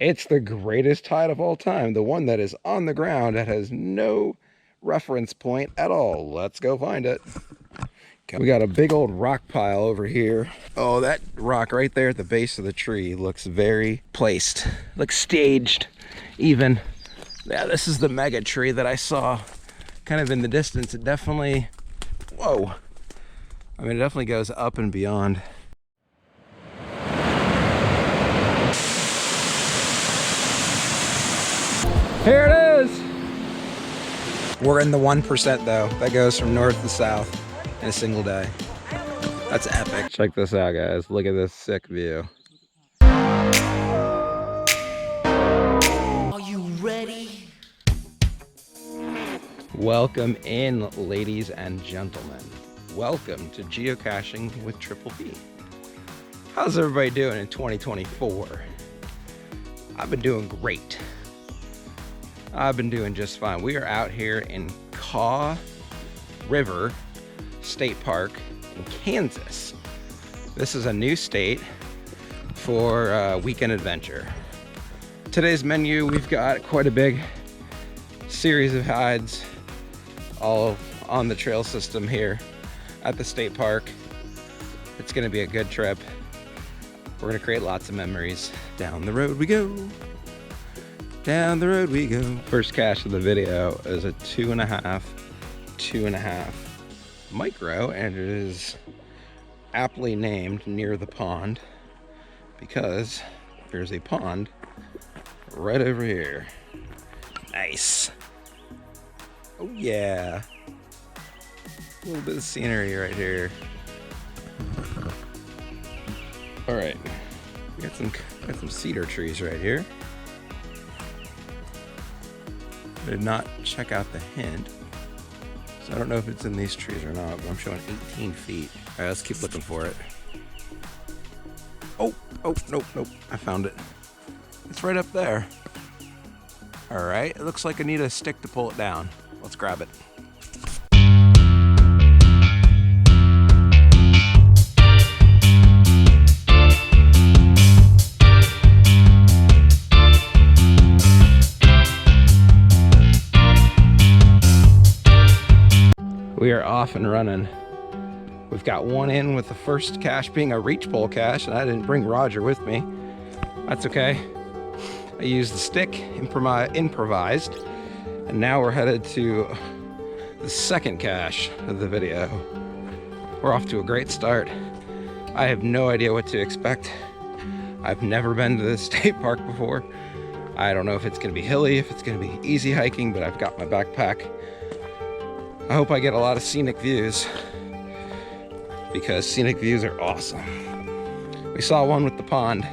It's the greatest hide of all time, the one that is on the ground that has no reference point at all. Let's go find it. We got a big old rock pile over here. Oh, that rock right there at the base of the tree looks very placed, looks staged even. Yeah, this is the mega tree that I saw kind of in the distance. It definitely, whoa. I mean, it definitely goes up and beyond. Here it is. We're in the 1% though. That goes from north to south in a single day. That's epic. Check this out, guys. Look at this sick view. Are you ready? Welcome in, ladies and gentlemen. Welcome to Geocaching with Triple P. How's everybody doing in 2024? I've been doing great. I've been doing just fine. We are out here in Kaw River State Park in Kansas. This is a new state for weekend adventure. Today's menu, we've got quite a big series of hides all on the trail system here at the state park. It's gonna be a good trip. We're gonna create lots of memories. Down the road we go. Down the road we go. First cache of the video is a 2.5 micro, and it is aptly named near the pond because there's a pond right over here. Nice. Oh yeah. A little bit of scenery right here. All right, we got some cedar trees right here. I did not check out the hint, so I don't know if it's in these trees or not, but I'm showing 18 feet. All right, let's keep looking for it. Oh, nope, I found it. It's right up there. All right, it looks like I need a stick to pull it down. Let's grab it. We are off and running. We've got one in with the first cache being a reach pole cache, and I didn't bring Roger with me. That's okay. I used the stick, improvised, and now we're headed to the second cache of the video. We're off to a great start. I have no idea what to expect. I've never been to this state park before. I don't know if it's gonna be hilly, if it's gonna be easy hiking, but I've got my backpack. I hope I get a lot of scenic views because scenic views are awesome. We saw one with the pond.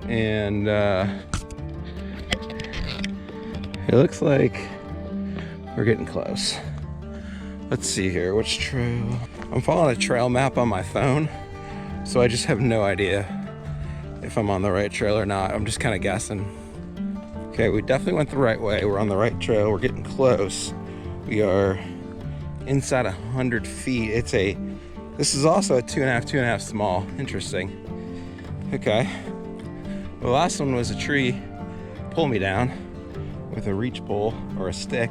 And it looks like we're getting close. Let's see here, which trail? I'm following a trail map on my phone, so I just have no idea if I'm on the right trail or not. I'm just kind of guessing. Okay, we definitely went the right way. We're on the right trail. We're getting close. We are inside 100 feet. This is also a 2.5 small. Interesting. Okay. The last one was a tree pull me down with a reach pole or a stick.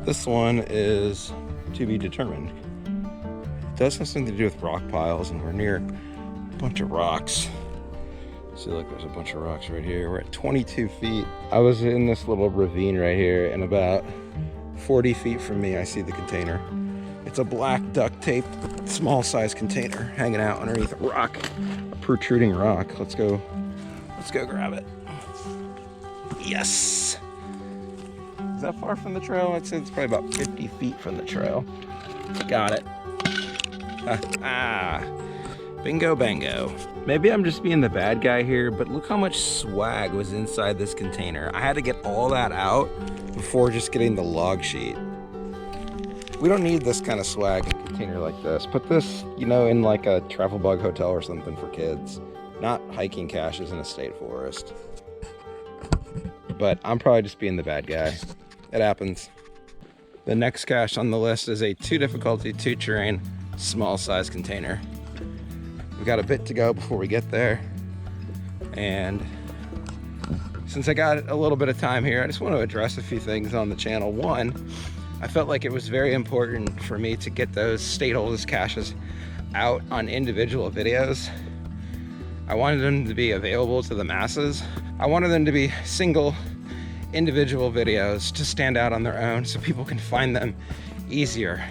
This one is to be determined. It does have something to do with rock piles, and we're near a bunch of rocks. See, look, there's a bunch of rocks right here. We're at 22 feet. I was in this little ravine right here, and about 40 feet from me, I see the container. It's a black duct tape, small size container hanging out underneath a rock, a protruding rock. Let's go grab it. Yes. Is that far from the trail? I'd say it's probably about 50 feet from the trail. Got it. Bingo bango. Maybe I'm just being the bad guy here, but look how much swag was inside this container. I had to get all that out before just getting the log sheet. We don't need this kind of swag in a container like this. Put this, in like a travel bug hotel or something for kids, not hiking caches in a state forest. But I'm probably just being the bad guy. It happens. The next cache on the list is a 2 difficulty, 2 terrain, small size container. We got a bit to go before we get there. And since I got a little bit of time here, I just want to address a few things on the channel. One, I felt like it was very important for me to get those state oldest caches out on individual videos. I wanted them to be available to the masses. I wanted them to be single individual videos to stand out on their own so people can find them easier.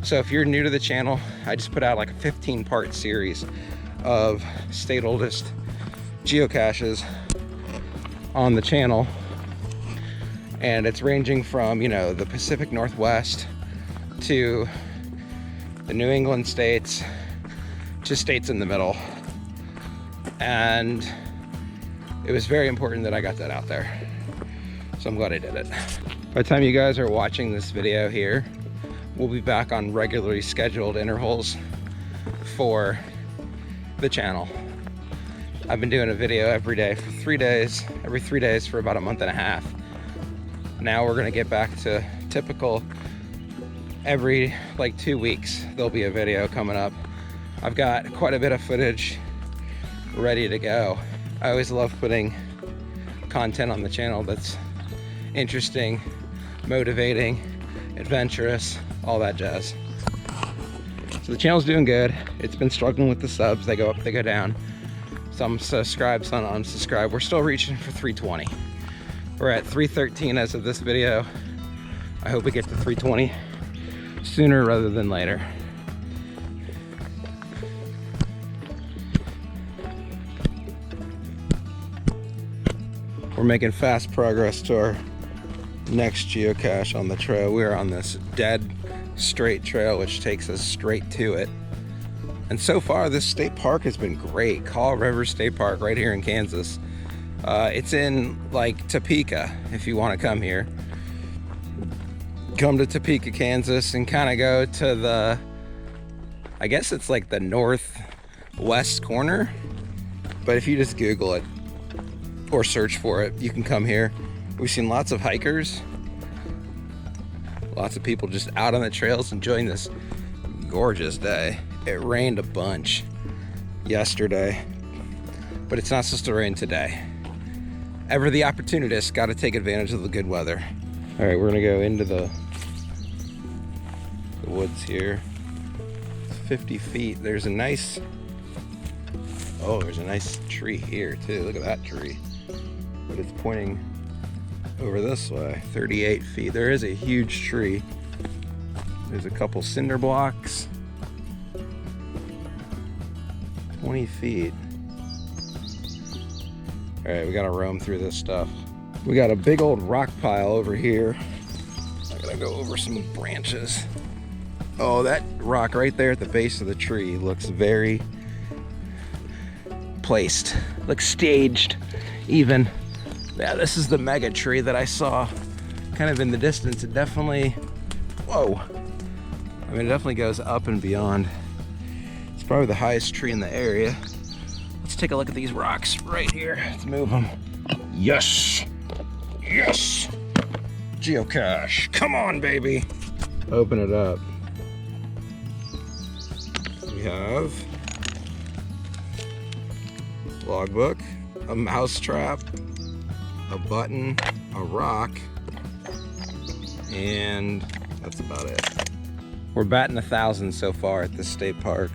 So if you're new to the channel, I just put out like a 15-part series of state oldest geocaches on the channel, and it's ranging from, you know, the Pacific Northwest to the New England states to states in the middle. And it was very important that I got that out there, so I'm glad I did it. By the time you guys are watching this video here, we'll be back on regularly scheduled intervals for the channel. I've been doing a video every day for 3 days, every 3 days for about a month and a half. Now we're gonna get back to typical every like 2 weeks. There'll be a video coming up. I've got quite a bit of footage ready to go. I always love putting content on the channel that's interesting, motivating, adventurous, all that jazz. So the channel's doing good. It's been struggling with the subs. They go up, they go down. Some subscribe, some unsubscribe. We're still reaching for 320. We're at 313 as of this video. I hope we get to 320 sooner rather than later. We're making fast progress to our next geocache on the trail. We're on this dead straight trail which takes us straight to it. And so far this state park has been great. Kaw River State Park right here in Kansas. It's in like Topeka if you want to come here. Come to Topeka, Kansas and kind of go to the, I guess it's like the northwest corner. But if you just Google it or search for it, you can come here. We've seen lots of hikers, lots of people just out on the trails enjoying this gorgeous day. It rained a bunch yesterday, but it's not supposed to rain today. Ever the opportunist, got to take advantage of the good weather. All right, we're gonna go into the woods here. It's 50 feet. There's a nice, oh, there's a nice tree here too. Look at that tree. But it's pointing over this way, 38 feet. There is a huge tree. There's a couple cinder blocks. 20 feet. All right, we gotta roam through this stuff. We got a big old rock pile over here. I gotta go over some branches. Oh, that rock right there at the base of the tree looks very placed, looks staged even. Yeah, this is the mega tree that I saw kind of in the distance. It definitely, whoa. I mean, it definitely goes up and beyond. It's probably the highest tree in the area. Let's take a look at these rocks right here. Let's move them. Yes, yes. Geocache, come on, baby. Open it up. We have logbook, a mouse trap, a button, a rock, and that's about it. We're batting 1,000 so far at this state park.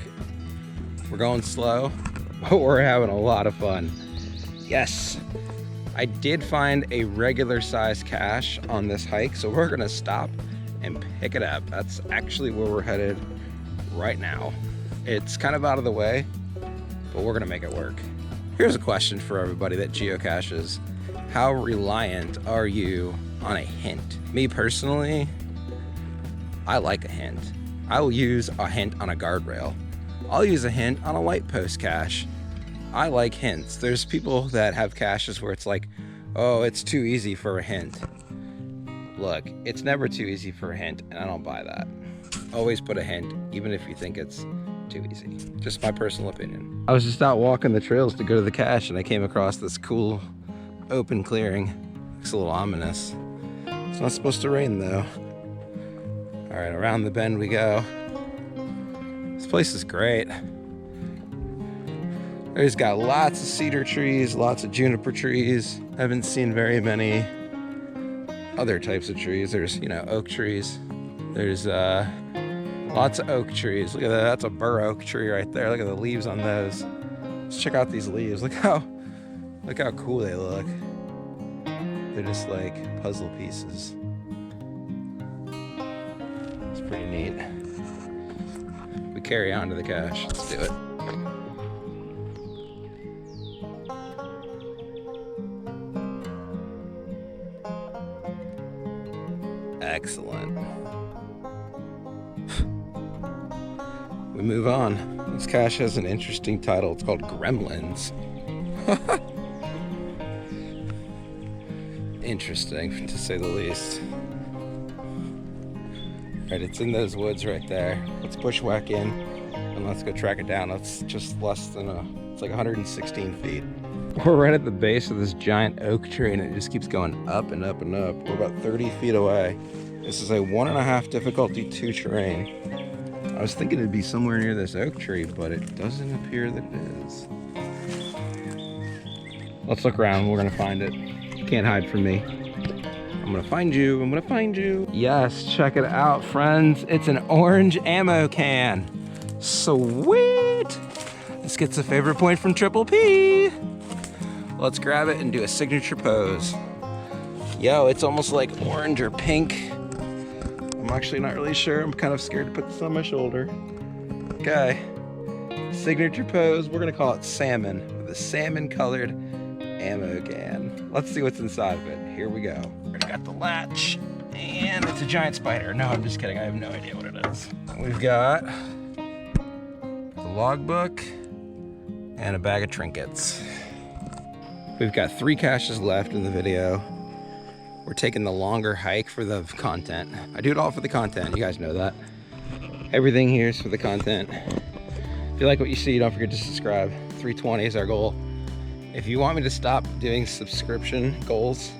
We're going slow, but we're having a lot of fun. Yes, I did find a regular size cache on this hike, so we're gonna stop and pick it up. That's actually where we're headed right now. It's kind of out of the way, but we're gonna make it work. Here's a question for everybody that geocaches. How reliant are you on a hint? Me personally, I like a hint. I will use a hint on a guardrail. I'll use a hint on a light post cache. I like hints. There's people that have caches where it's like, oh, it's too easy for a hint. Look, it's never too easy for a hint, and I don't buy that. Always put a hint, even if you think it's too easy. Just my personal opinion. I was just out walking the trails to go to the cache, and I came across this cool open clearing. Looks a little ominous. It's not supposed to rain though. All right, around the bend we go. This place is great. There's got lots of cedar trees, lots of juniper trees. I haven't seen very many other types of trees. There's, you know, oak trees. There's lots of oak trees. Look at that, that's a bur oak tree right there. Look at the leaves on those. Let's check out these leaves. Look how cool they look. They're just like puzzle pieces. It's pretty neat. We carry on to the cache. Let's do it. Excellent. We move on. This cache has an interesting title. It's called Gremlins. Interesting, to say the least. Right, it's in those woods right there. Let's bushwhack in and let's go track it down. It's just less than it's like 116 feet. We're right at the base of this giant oak tree and it just keeps going up and up and up. We're about 30 feet away. This is a 1.5 difficulty 2 terrain. I was thinking it'd be somewhere near this oak tree, but it doesn't appear that it is. Let's look around, we're gonna find it. You can't hide from me. I'm gonna find you, I'm gonna find you. Yes, check it out, friends. It's an orange ammo can. Sweet! This gets a favorite point from Triple P. Let's grab it and do a signature pose. Yo, it's almost like orange or pink. I'm actually not really sure. I'm kind of scared to put this on my shoulder. Okay, signature pose. We're gonna call it salmon, with a salmon colored ammo can. Let's see what's inside of it. Here we go. Already got the latch, and it's a giant spider. No, I'm just kidding. I have no idea what it is. We've got the logbook and a bag of trinkets. We've got 3 caches left in the video. We're taking the longer hike for the content. I do it all for the content, you guys know that. Everything here is for the content. If you like what you see, don't forget to subscribe. 320 is our goal. If you want me to stop doing subscription goals,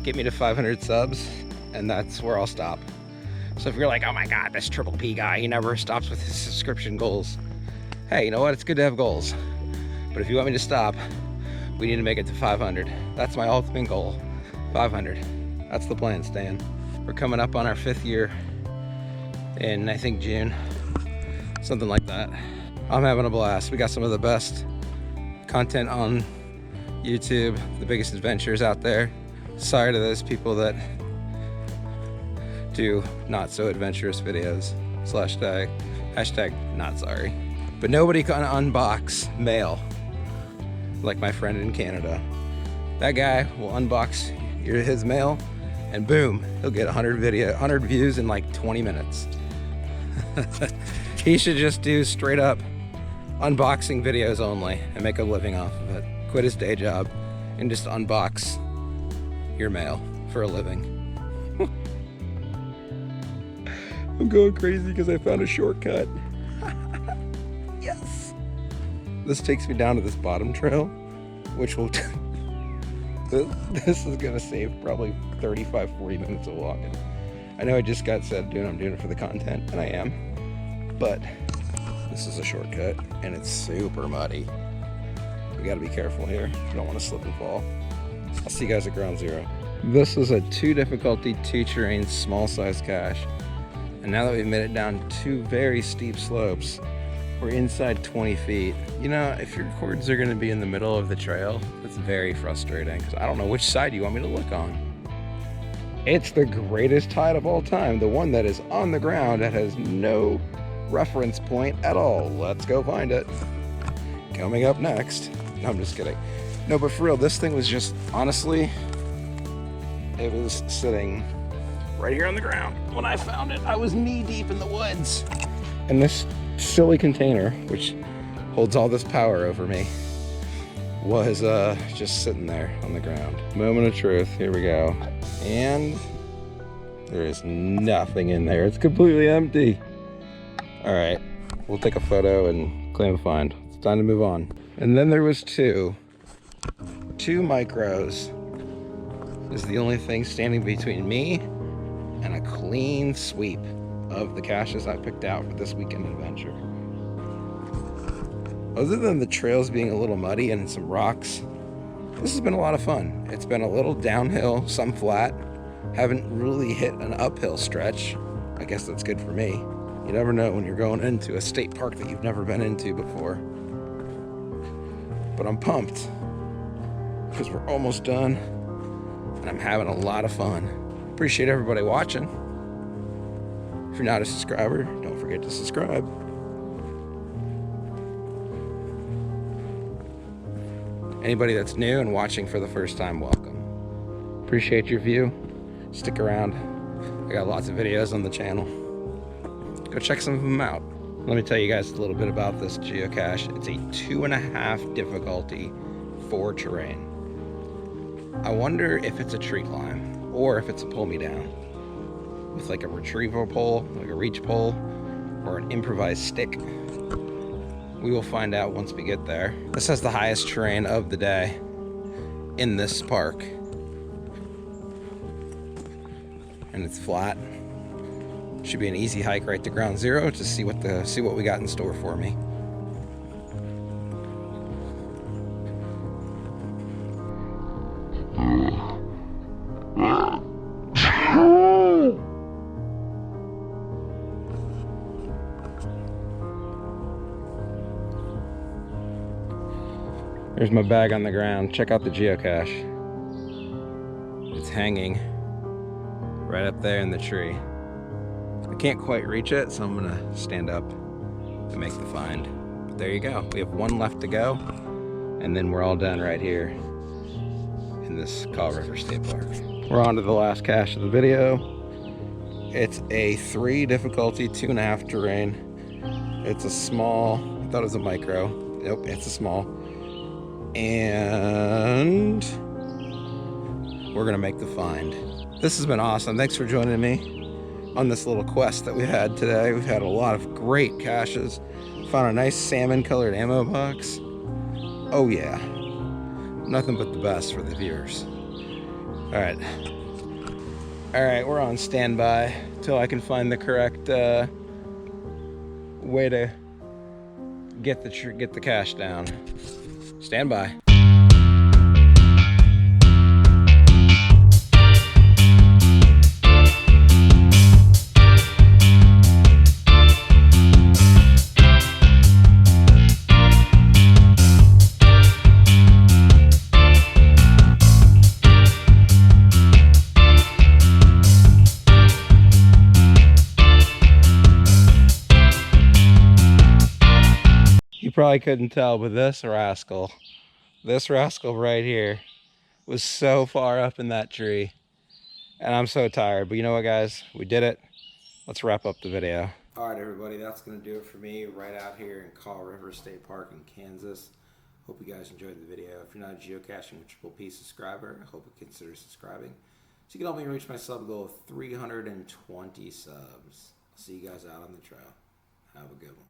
get me to 500 subs, and that's where I'll stop. So if you're like, oh my God, this Triple P guy, he never stops with his subscription goals. Hey, you know what? It's good to have goals. But if you want me to stop, we need to make it to 500. That's my ultimate goal, 500. That's the plan, Stan. We're coming up on our 5th year in, I think, June, something like that. I'm having a blast. We got some of the best content on YouTube, the biggest adventures out there. Sorry to those people that do not so adventurous videos. Hashtag not sorry. But nobody can unbox mail like my friend in Canada. That guy will unbox his mail and boom, he'll get 100 views in like 20 minutes. He should just do straight up unboxing videos only and make a living off of it. Quit his day job and just unbox your mail for a living. I'm going crazy because I found a shortcut. Yes. This takes me down to this bottom trail, which will this is gonna save probably 35-40 minutes of walking. I know I just got said I'm doing it for the content, and I am, but this is a shortcut and it's super muddy. We gotta be careful here. You don't want to slip and fall. I'll see you guys at ground zero. This is a 2 difficulty 2 terrain small size cache, and now that we've made it down 2 very steep slopes, we're inside 20 feet. You know, if your cords are gonna be in the middle of the trail, it's very frustrating because I don't know which side you want me to look on. It's the greatest hide of all time, the one that is on the ground that has no reference point at all. Let's go find it. Coming up next. No, I'm just kidding. No, but for real, this thing was just, honestly, it was sitting right here on the ground. When I found it, I was knee deep in the woods. And this silly container, which holds all this power over me, was just sitting there on the ground. Moment of truth, here we go. And there is nothing in there. It's completely empty. All right, we'll take a photo and claim a find. It's time to move on. And then there was two micros. This is the only thing standing between me and a clean sweep of the caches I picked out for this weekend adventure. Other than the trails being a little muddy and some rocks, this has been a lot of fun. It's been a little downhill, some flat. Haven't really hit an uphill stretch. I guess that's good for me. You never know when you're going into a state park that you've never been into before. But I'm pumped because we're almost done and I'm having a lot of fun. Appreciate everybody watching. If you're not a subscriber, don't forget to subscribe. Anybody that's new and watching for the first time, welcome. Appreciate your view. Stick around. I got lots of videos on the channel. Go check some of them out. Let me tell you guys a little bit about this geocache. It's a 2.5 difficulty for terrain. I wonder if it's a tree climb or if it's a pull me down with like a retrieval pole, like a reach pole, or an improvised stick. We will find out once we get there. This has the highest terrain of the day in this park. And it's flat. Should be an easy hike right to ground zero to see what we got in store for me. There's my bag on the ground. Check out the geocache. It's hanging right up there in the tree. I can't quite reach it, so I'm gonna stand up to make the find. But there you go. We have one left to go, and then we're all done right here in this Kaw River State Park. We're on to the last cache of the video. It's a 3 difficulty, 2.5 terrain. It's a small, I thought it was a micro. Nope, it's a small. And we're gonna make the find. This has been awesome. Thanks for joining me on this little quest that we had today. We've had a lot of great caches. Found a nice salmon colored ammo box. Oh yeah, nothing but the best for the viewers. All right, we're on standby till I can find the correct way to get the cache down. Stand by. You probably couldn't tell, but this rascal right here was so far up in that tree. And I'm so tired, but you know what, guys? We did it. Let's wrap up the video. All right, everybody, that's going to do it for me right out here in Kaw River State Park in Kansas. Hope you guys enjoyed the video. If you're not a Geocaching Triple P subscriber, I hope you consider subscribing so you can help me reach my sub goal of 320 subs. I'll see you guys out on the trail. Have a good one.